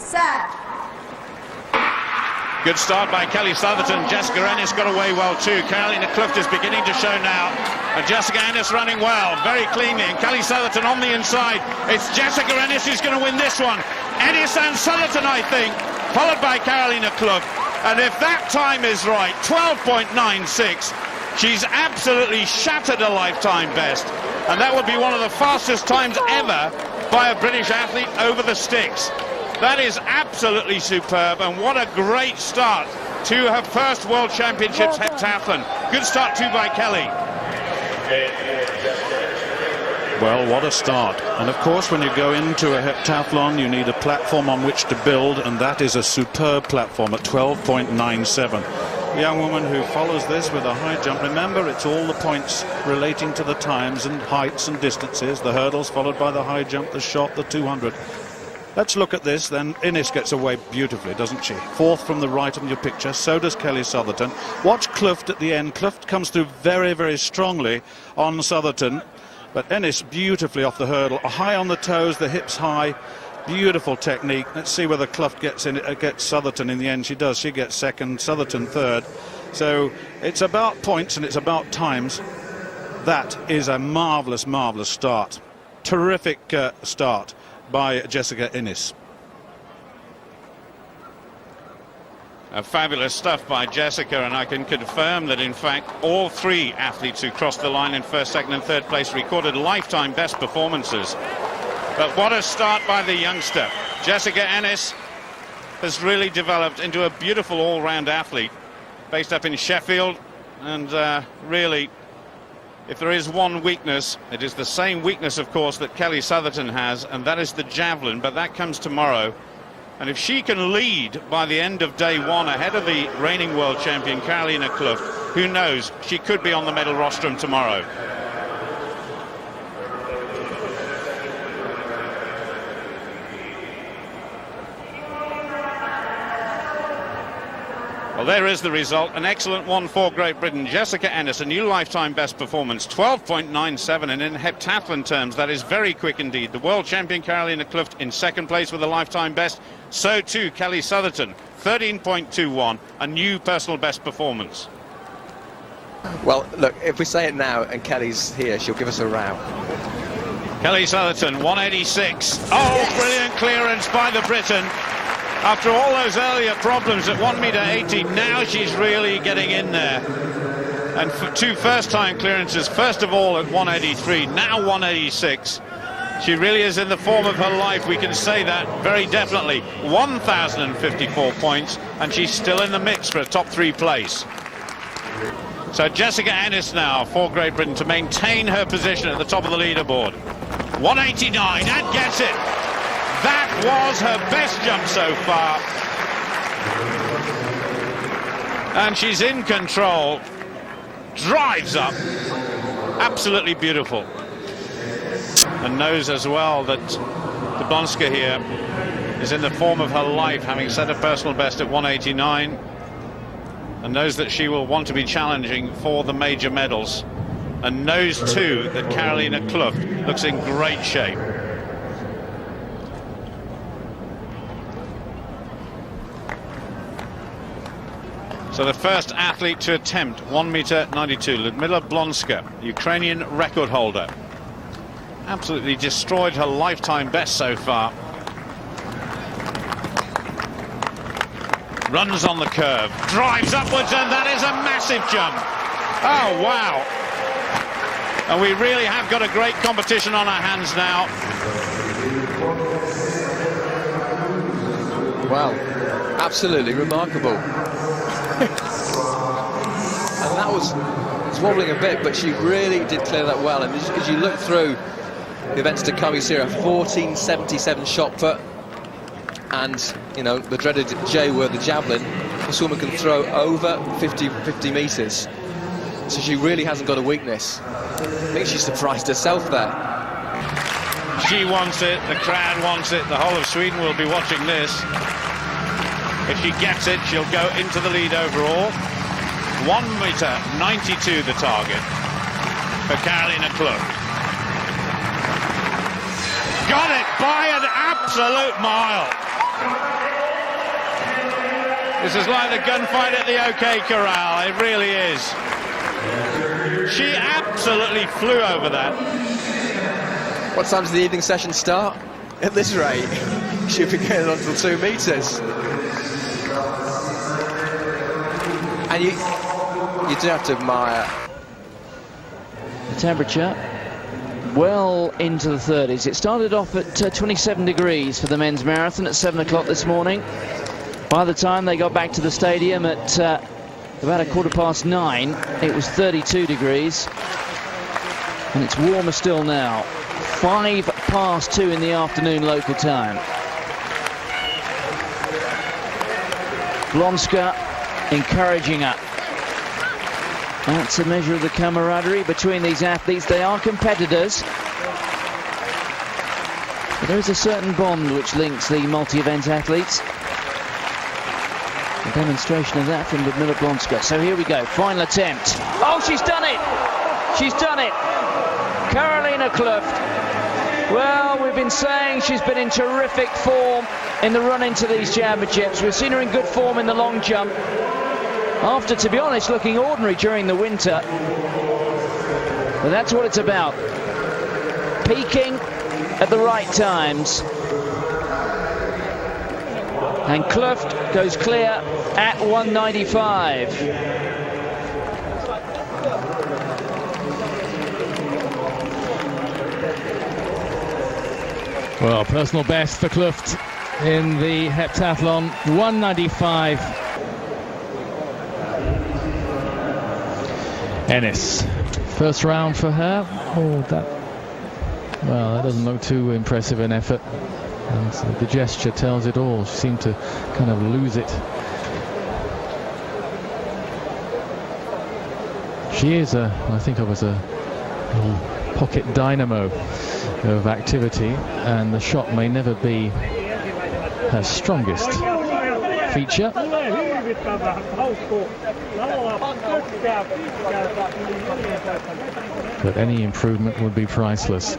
Set. Good start by Kelly Sotherton. Jessica Ennis got away well too. Karolina Klüft is beginning to show now. And Jessica Ennis running well, very cleanly. And Kelly Sotherton on the inside. It's Jessica Ennis who's going to win this one. Ennis and Sotherton, I think, followed by Karolina Klüft. And if that time is right, 12.96, she's absolutely shattered a lifetime best. And that would be one of the fastest times ever by a British athlete over the sticks. That is absolutely superb, and what a great start to her first World Championships heptathlon. Good start too by Kelly. Well, what a start. And of course, when you go into a heptathlon, you need a platform on which to build, and that is a superb platform at 12.97. A young woman who follows this with a high jump. Remember, it's all the points relating to the times and heights and distances, the hurdles followed by the high jump, the shot, the 200. Let's look at this then. Ennis gets away beautifully, doesn't she? Fourth from the right on your picture, so does Kelly Sotherton. Watch Klüft at the end. Klüft comes through very, very strongly on Sotherton, but Ennis beautifully off the hurdle, high on the toes, the hips high, beautiful technique. Let's see whether Klüft gets Sotherton in the end. She does. She gets second, Sotherton third. So it's about points and it's about times. That is a marvellous, marvellous start. Terrific start by Jessica Ennis. Fabulous stuff by Jessica, and I can confirm that in fact all three athletes who crossed the line in first, second and third place recorded lifetime best performances. But what a start by the youngster. Jessica Ennis has really developed into a beautiful all-round athlete based up in Sheffield, and really, if there is one weakness, it is the same weakness, of course, that Kelly Sotherton has, and that is the javelin, but that comes tomorrow. And if she can lead by the end of day one ahead of the reigning world champion, Karolina Klüft, who knows, she could be on the medal rostrum tomorrow. Well, there is the result. An excellent one for Great Britain. Jessica Ennis, a new lifetime best performance, 12.97, and in heptathlon terms, that is very quick indeed. The world champion Karolina Klüft in second place with a lifetime best. So too Kelly Sotherton, 13.21, a new personal best performance. Well, look, if we say it now and Kelly's here, she'll give us a row. Kelly Sotherton, 186. Oh, brilliant clearance by the Briton. After all those earlier problems at 1.80 m, now she's really getting in there. And for two first-time clearances, first of all at 183, now 186. She really is in the form of her life, we can say that very definitely. 1,054 points, and she's still in the mix for a top three place. So Jessica Ennis now for Great Britain to maintain her position at the top of the leaderboard. 189, and gets it. That was her best jump so far. And she's in control. Drives up. Absolutely beautiful. And knows as well that the Blonska here is in the form of her life, having set a personal best at 189. And knows that she will want to be challenging for the major medals. And knows too that Karolina Klüft looks in great shape. So the first athlete to attempt 1.92 m, Lyudmila Blonska, Ukrainian record holder. Absolutely destroyed her lifetime best so far. Runs on the curve, drives upwards, and that is a massive jump. Oh, wow. And we really have got a great competition on our hands now. Wow, absolutely remarkable. And that was wobbling a bit, but she really did clear that well. And as you look through the events to come, you see a 14.77 shot put, and you know the dreaded J word, the javelin. This woman can throw over 50 meters, so she really hasn't got a weakness. I think she surprised herself there. She wants it, the crowd wants it, the whole of Sweden will be watching this. If she gets it, she'll go into the lead overall. 1.92 m the target for Karolina Klüft. Got it by an absolute mile. This is like the gunfight at the OK Corral, it really is. She absolutely flew over that. What time does the evening session start? At this rate, she'll be getting on till 2 meters. And you do have to admire the temperature well into the 30s. It started off at 27 degrees for the men's marathon at 7 o'clock this morning. By the time they got back to the stadium at about 9:15, it was 32 degrees. And it's warmer still now. 2:05 in the afternoon local time. Blonska encouraging her. That's a measure of the camaraderie between these athletes. They are competitors. But there is a certain bond which links the multi-event athletes. A demonstration of that from Lyudmila Blonska. So here we go, final attempt. Oh, she's done it! She's done it! Karolina Klüft. Well, we've been saying she's been in terrific form in the run into these championships. We've seen her in good form in the long jump. After, to be honest, looking ordinary during the winter. But that's what it's about. Peaking at the right times. And Klüft goes clear at 1:95. Well, personal best for Klüft in the heptathlon, 1:95. Ennis, first round for her. Oh, that doesn't look too impressive an effort. And so the gesture tells it all. She seemed to kind of lose it. She is I think of as a little pocket dynamo of activity, and the shot may never be her strongest feature. But any improvement would be priceless.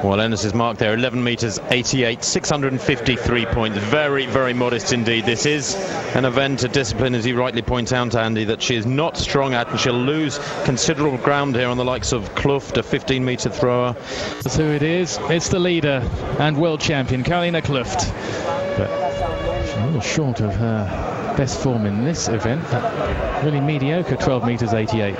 Well, Ennis's mark there, 11 meters 88, 653 points. Very, very modest indeed. This is an event, a discipline, as you rightly point out, Andy, that she is not strong at, and she'll lose considerable ground here on the likes of Klüft, a 15-meter thrower. That's who it is. It's the leader and world champion, Karolina Klüft. But she's a little short of her best form in this event. That really mediocre 12 meters 88.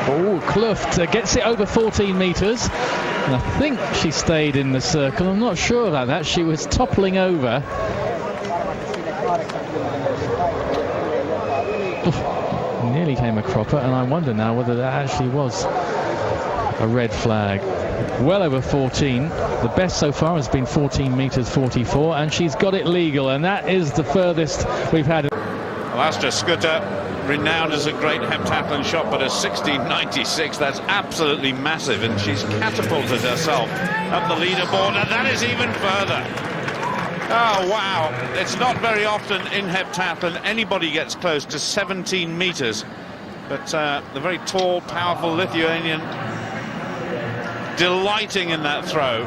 Oh, Klüft gets it over 14 meters. And I think she stayed in the circle. I'm not sure about that. She was toppling over. Oof, nearly came a cropper, and I wonder now whether that actually was a red flag. Well over 14. The best so far has been 14 meters 44, and she's got it legal, and that is the furthest we've had. Austra Skujytė, renowned as a great heptathlon shot, but a 16.96, that's absolutely massive, and she's catapulted herself up the leaderboard, and that is even further. Oh, wow. It's not very often in heptathlon anybody gets close to 17 meters, but the very tall, powerful Lithuanian delighting in that throw.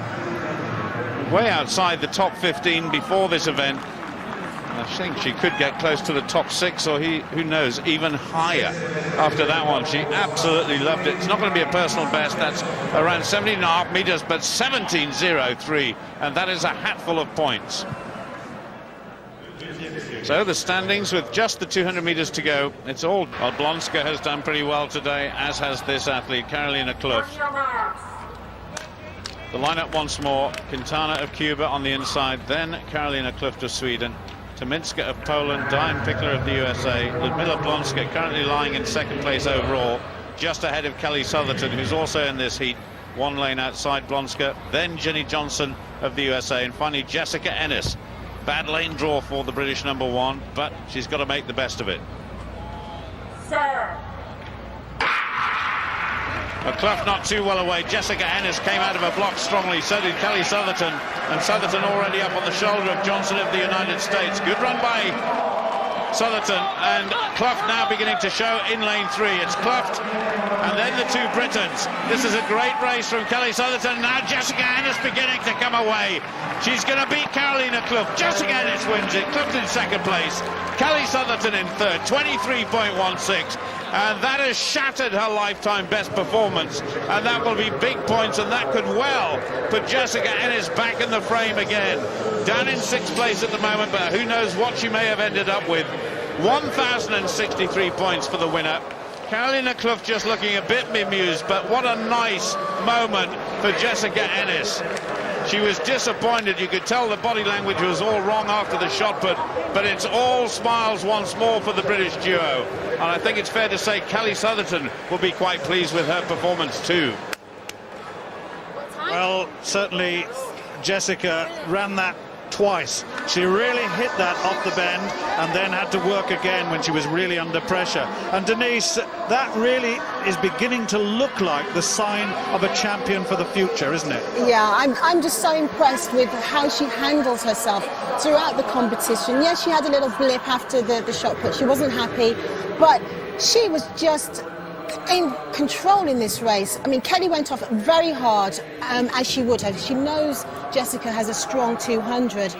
Way outside the top 15 before this event. I think she could get close to the top 6, or who knows, even higher after that one. She absolutely loved it. It's not going to be a personal best. That's around 17.5 meters, but 17.03, and that is a hatful of points. So the standings with just the 200 meters to go. It's all. Well, Blonska has done pretty well today, as has this athlete, Karolina Klüft. The lineup once more: Quintana of Cuba on the inside, then Karolina Klüft of Sweden, Tymińska of Poland, Pickler of the USA, Lyudmila Blonska currently lying in second place overall, just ahead of Kelly Sotherton, who's also in this heat, one lane outside Blonska, then Jenny Johnson of the USA, and finally Jessica Ennis. Bad lane draw for the British #1, but she's got to make the best of it. Klüft not too well away. Jessica Ennis came out of a block strongly, so did Kelly Sotherton, and Sotherton already up on the shoulder of Johnson of the United States. Good run by Sotherton, and Klüft now beginning to show in lane 3. It's Klüft and then the two Britons. This is a great race from Kelly Sotherton. Now Jessica Ennis beginning to come away. She's going to beat Karolina Klüft. Jessica Ennis wins it. Klüft in second place. Kelly Sotherton in third, 23.16. And that has shattered her lifetime best performance. And that will be big points, and that could well put Jessica Ennis back in the frame again. Down in sixth place at the moment, but who knows what she may have ended up with. 1,063 points for the winner. Karolina Klüft just looking a bit bemused, but what a nice moment for Jessica Ennis. She was disappointed. You could tell the body language was all wrong after the shot put, but it's all smiles once more for the British duo. And I think it's fair to say Kelly Sotherton will be quite pleased with her performance too. Well, certainly Jessica ran that twice. She really hit that off the bend and then had to work again when she was really under pressure. And Denise, that really is beginning to look like the sign of a champion for the future, isn't it? Yeah, I'm just so impressed with how she handles herself throughout the competition. Yes, she had a little blip after the shot put. She wasn't happy, but she was just in control in this race. I mean, Kelly went off very hard, as she would have. She knows Jessica has a strong 200,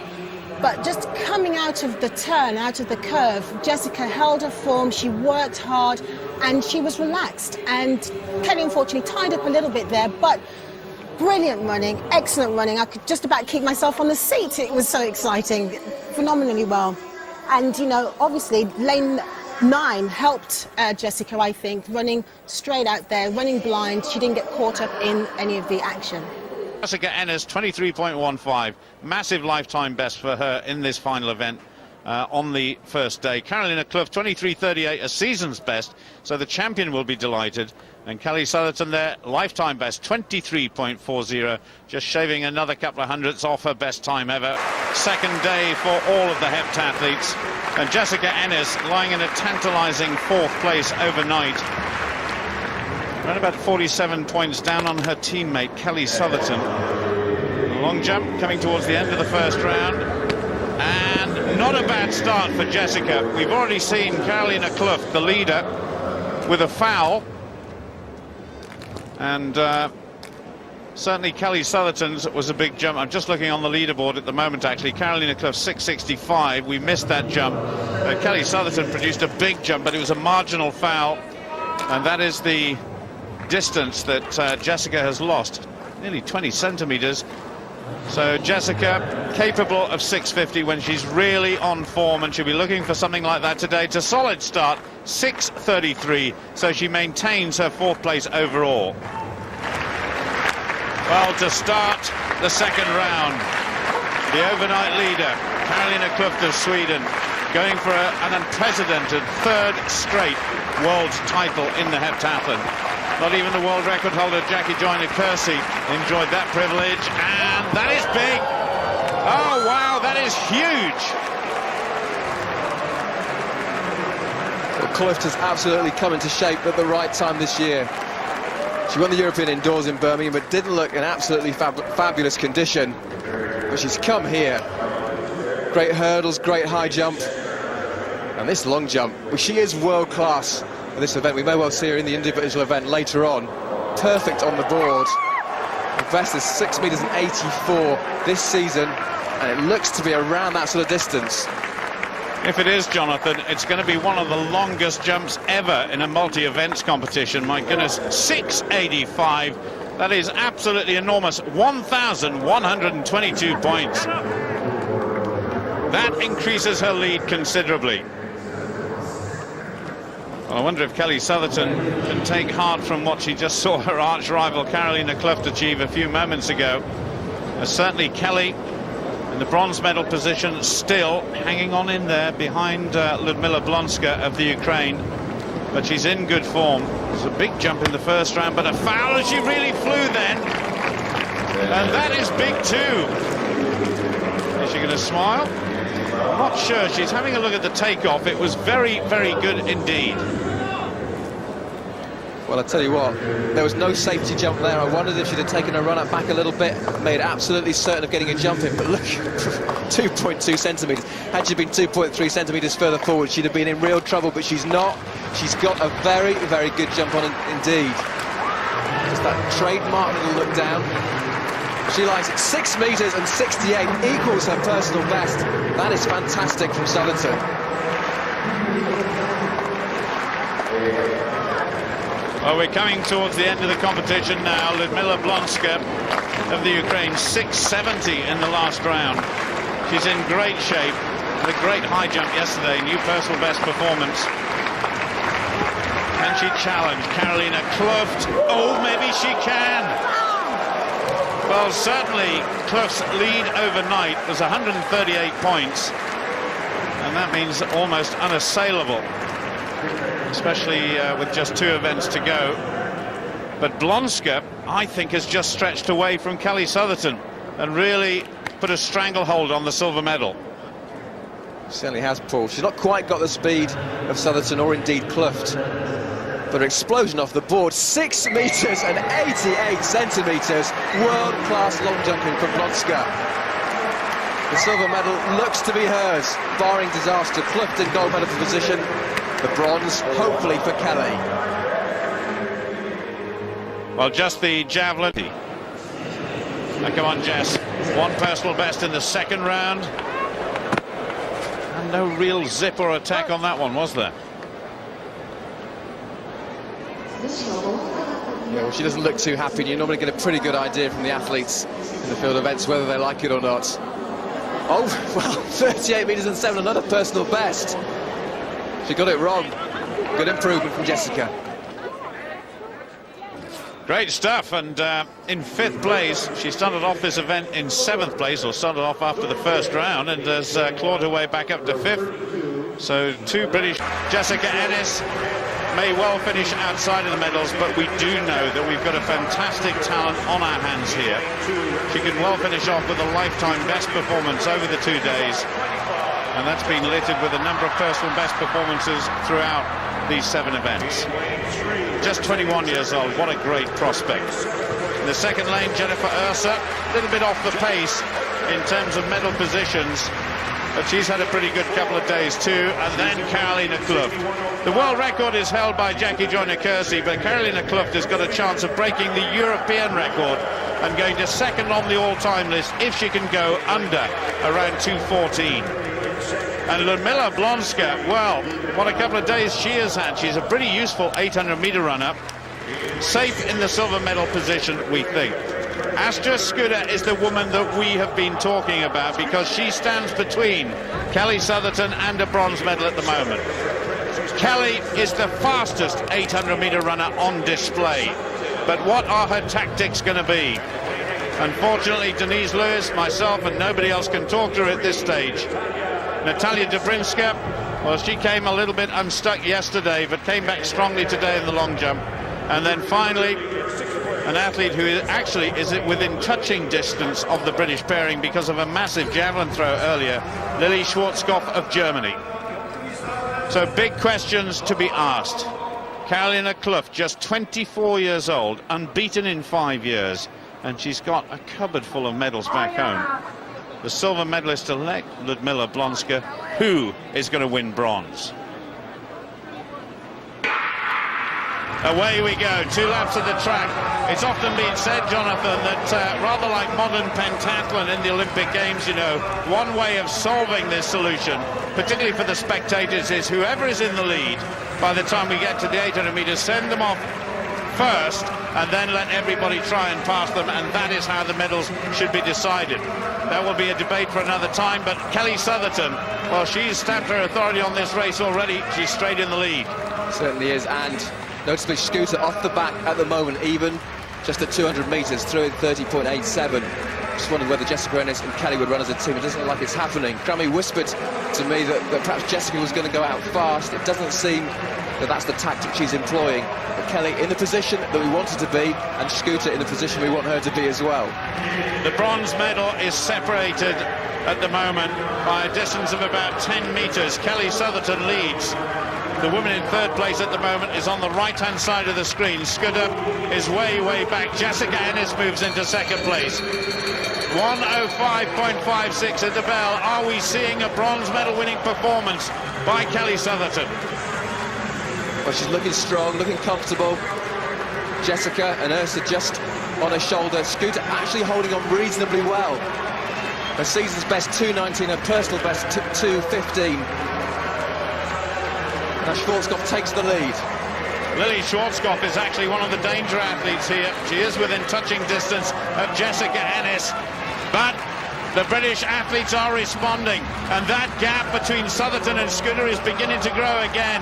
but just coming out of the turn, out of the curve, Jessica held her form, she worked hard, and she was relaxed. And Kelly unfortunately tied up a little bit there, but brilliant running, excellent running. I could just about keep myself on the seat. It was so exciting, phenomenally well. And, you know, obviously lane 9 helped Jessica, I think, running straight out there, running blind. She didn't get caught up in any of the action. Jessica Ennis, 23.15, massive lifetime best for her in this final event on the first day. Karolina Klüft, 23.38, a season's best, so the champion will be delighted. And Kelly Sotherton there, lifetime best, 23.40, just shaving another couple of hundredths off her best time ever. Second day for all of the heptathletes. And Jessica Ennis lying in a tantalising fourth place overnight. Around about 47 points down on her teammate, Kelly Sotherton. Long jump coming towards the end of the first round. And not a bad start for Jessica. We've already seen Karolina Klüft, the leader, with a foul. And certainly Kelly Sotherton's was a big jump. I'm just looking on the leaderboard at the moment, actually. Karolina Klüft, 6.65. We missed that jump. Kelly Sotherton produced a big jump, but it was a marginal foul. And that is the distance that Jessica has lost, nearly 20 centimetres. So Jessica capable of 6.50 when she's really on form, and she'll be looking for something like that today. It's a solid start, 6.33, so she maintains her fourth place overall. Well, to start the second round, the overnight leader, Karolina Klüft of Sweden, going for an unprecedented third straight world title in the heptathlon. Not even the world record holder Jackie Joyner-Kersee enjoyed that privilege, and that is big. Oh wow, that is huge. Well, Klüft has absolutely come into shape at the right time this year. She won the European Indoors in Birmingham, but didn't look in absolutely fabulous condition. But she's come here. Great hurdles, great high jump, and this long jump. Well, she is world class. This event, we may well see her in the individual event later on. Perfect on the board. The best is 6 meters and 84 this season, and it looks to be around that sort of distance. If it is, Jonathan, it's going to be one of the longest jumps ever in a multi-events competition. My goodness, 6.85. That is absolutely enormous. 1,122 points. That increases her lead considerably. Well, I wonder if Kelly Sotherton can take heart from what she just saw her arch rival Karolina Klüft achieve a few moments ago. Certainly Kelly in the bronze medal position, still hanging on in there behind Lyudmila Blonska of the Ukraine, but she's in good form. There's a big jump in the first round, but a foul, and she really flew then, and that is big too. Is she going to smile? I'm not sure. She's having a look at the takeoff. It was very, very good indeed. Well, I tell you what, there was no safety jump there. I wondered if she'd have taken her run up back a little bit, made absolutely certain of getting a jump in. But look, 2.2 centimetres. Had she been 2.3 centimetres further forward, she'd have been in real trouble, but she's not. She's got a very, very good jump on indeed. Just that trademark little look down. She lies at 6 metres and 68, equals her personal best. That is fantastic from Sotherton. Well, we're coming towards the end of the competition now. Lyudmila Blonska of the Ukraine, 670 in the last round. She's in great shape. The great high jump yesterday, new personal best performance. Can she challenge Karolina Klüft? Oh, maybe she can. Well, certainly Klüft's lead overnight was 138 points, and that means almost unassailable, especially with just 2 events to go. But Blonska, I think, has just stretched away from Kelly Sotherton and really put a stranglehold on the silver medal. Certainly has, Paul. She's not quite got the speed of Sotherton or indeed Klüft, but her explosion off the board, 6 metres and 88 centimetres, world-class long jumping from Blonska. The silver medal looks to be hers, barring disaster. Klüft in gold medal position, the bronze hopefully for Kelly. Well, just the javelin. Now, come on, Jess. One personal best in the second round. And no real zip or attack on that one, was there? Yeah, well, she doesn't look too happy, and you normally get a pretty good idea from the athletes in the field events whether they like it or not. Oh, well, 38 metres and 7, another personal best. She got it wrong. Good improvement from Jessica. Great stuff, and in 5th place. She started off this event in 7th place, or started off after the first round, and has clawed her way back up to 5th. So 2 British. Jessica Ennis may well finish outside of the medals, but we do know that we've got a fantastic talent on our hands here. She could well finish off with a lifetime best performance over the 2 days, and that's been littered with a number of personal best performances throughout these 7 events. Just 21 years old, what a great prospect. In the second lane, Jennifer Oeser, a little bit off the pace in terms of medal positions, but she's had a pretty good couple of days too. And then Karolina Klüft. The world record is held by Jackie Joyner-Kersee, but Karolina Klüft has got a chance of breaking the European record and going to second on the all-time list if she can go under around 2:14. And Lyudmila Blonska, well, what a couple of days she has had. She's a pretty useful 800-meter runner. Safe in the silver medal position, we think. Austra Skujytė is the woman that we have been talking about, because she stands between Kelly Sotherton and a bronze medal at the moment. Kelly is the fastest 800-meter runner on display. But what are her tactics going to be? Unfortunately, Denise Lewis, myself, and nobody else can talk to her at this stage. Nataliya Dobrynska, well, she came a little bit unstuck yesterday, but came back strongly today in the long jump. And then finally, an athlete who actually is within touching distance of the British pairing because of a massive javelin throw earlier, Lilli Schwarzkopf of Germany. So big questions to be asked. Karolina Klüft, just 24 years old, unbeaten in 5 years, and she's got a cupboard full of medals back home. The silver medalist-elect, Lyudmila Blonska, who is going to win bronze? Away we go, 2 laps of the track. It's often been said, Jonathan, that rather like modern pentathlon in the Olympic Games, you know, one way of solving this solution, particularly for the spectators, is whoever is in the lead, by the time we get to the 800 meters, send them off first and then let everybody try and pass them, and that is how the medals should be decided. That will be a debate for another time, but Kelly Sotherton, well, she's stamped her authority on this race already. She's straight in the lead. Certainly is, and noticeably Scooter off the back at the moment, even just at 200 metres, through in 30.87. Just wondered whether Jessica Ennis and Kelly would run as a team. It doesn't look like it's happening. Grammy whispered to me that perhaps Jessica was going to go out fast. It doesn't seem that that's the tactic she's employing. But Kelly in the position that we want her to be, and Scooter in the position we want her to be as well. The bronze medal is separated at the moment by a distance of about 10 metres. Kelly Sotherton leads. The woman in 3rd place at the moment is on the right-hand side of the screen. Skujytė is way, way back. Jessica Ennis moves into 2nd place. 1:05.56 at the bell. Are we seeing a bronze medal winning performance by Kelly Sotherton? Well, she's looking strong, looking comfortable. Jessica and Oeser just on her shoulder. Scooter actually holding on reasonably well. Her season's best 2:19, her personal best 2:15. Now Schwarzkopf takes the lead. Lilli Schwarzkopf is actually one of the danger athletes here. She is within touching distance of Jessica Ennis, but the British athletes are responding, and that gap between Sotherton and Scujytė is beginning to grow again.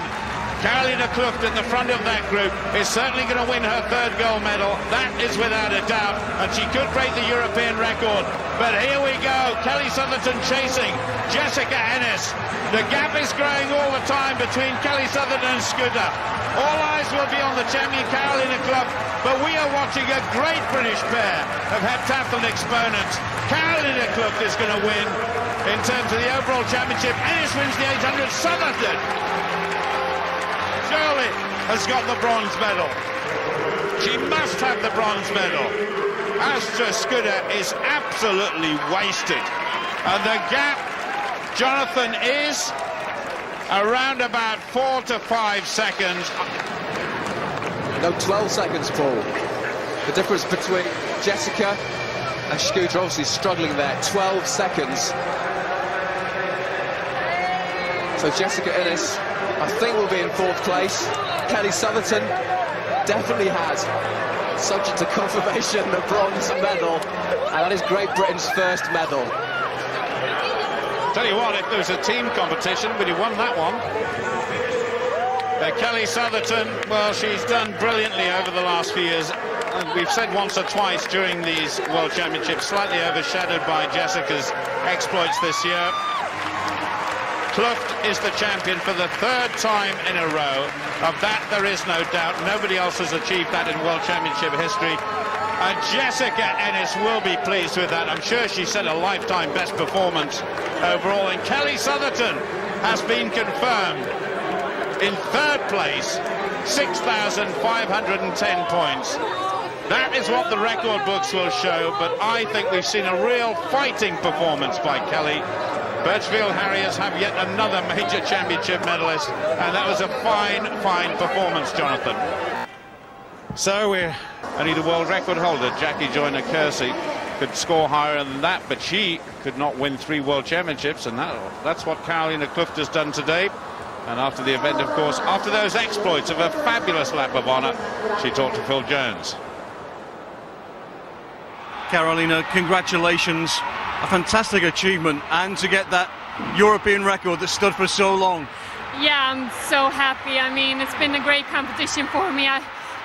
Karolina Klüft at the front of that group is certainly going to win her third gold medal. That is without a doubt, and she could break the European record. But here we go, Kelly Sotherton chasing Jessica Ennis. The gap is growing all the time between Kelly Sotherton and Scujytė. All eyes will be on the champion Karolina Klüft, but we are watching a great British pair of heptathlon exponents. Karolina Klüft is going to win in terms of the overall championship. Ennis wins the 800. Sotherton surely has got the bronze medal. She must have the bronze medal. Austra Skujytė is absolutely wasted. And the gap, Jonathan, is around about 4 to 5 seconds. No, 12 seconds, Paul. The difference between Jessica and Scujytė obviously struggling there. 12 seconds. So Jessica Ennis, I think, will be in 4th place. Kelly Sotherton definitely has, subject to confirmation, the bronze medal, and that is Great Britain's first medal. Tell you what, if there was a team competition, we'd have won that one. Kelly Sotherton, well, she's done brilliantly over the last few years. We've said once or twice during these World Championships, slightly overshadowed by Jessica's exploits this year. Klüft is the champion for the 3rd time in a row. Of that, there is no doubt. Nobody else has achieved that in World Championship history. And Jessica Ennis will be pleased with that. I'm sure she set a lifetime best performance overall. And Kelly Sotherton has been confirmed in 3rd place, 6,510 points. That is what the record books will show, but I think we've seen a real fighting performance by Kelly. Birchfield Harriers have yet another major championship medalist, and that was a fine, fine performance, Jonathan. So we're only the world record holder, Jackie Joyner-Kersee, could score higher than that, but she could not win 3 world championships, and that's what Karolina Klüft has done today. And after the event, of course, after those exploits of a fabulous lap of honour, she talked to Phil Jones. Karolina, congratulations. A fantastic achievement, and to get that European record that stood for so long. Yeah, I'm so happy. I mean, it's been a great competition for me. I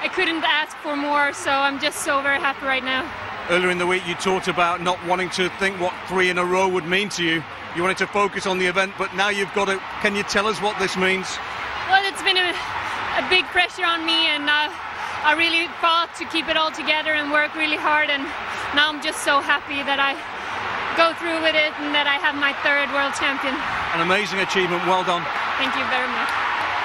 couldn't ask for more, so I'm just so very happy right now. Earlier in the week you talked about not wanting to think what 3 in a row would mean to you. You wanted to focus on the event, but now you've got it. Can you tell us what this means? Well, it's been a big pressure on me, and I really fought to keep it all together and work really hard, and now I'm just so happy that I go through with it and that I have my 3rd world champion. An amazing achievement, well done. Thank you very much.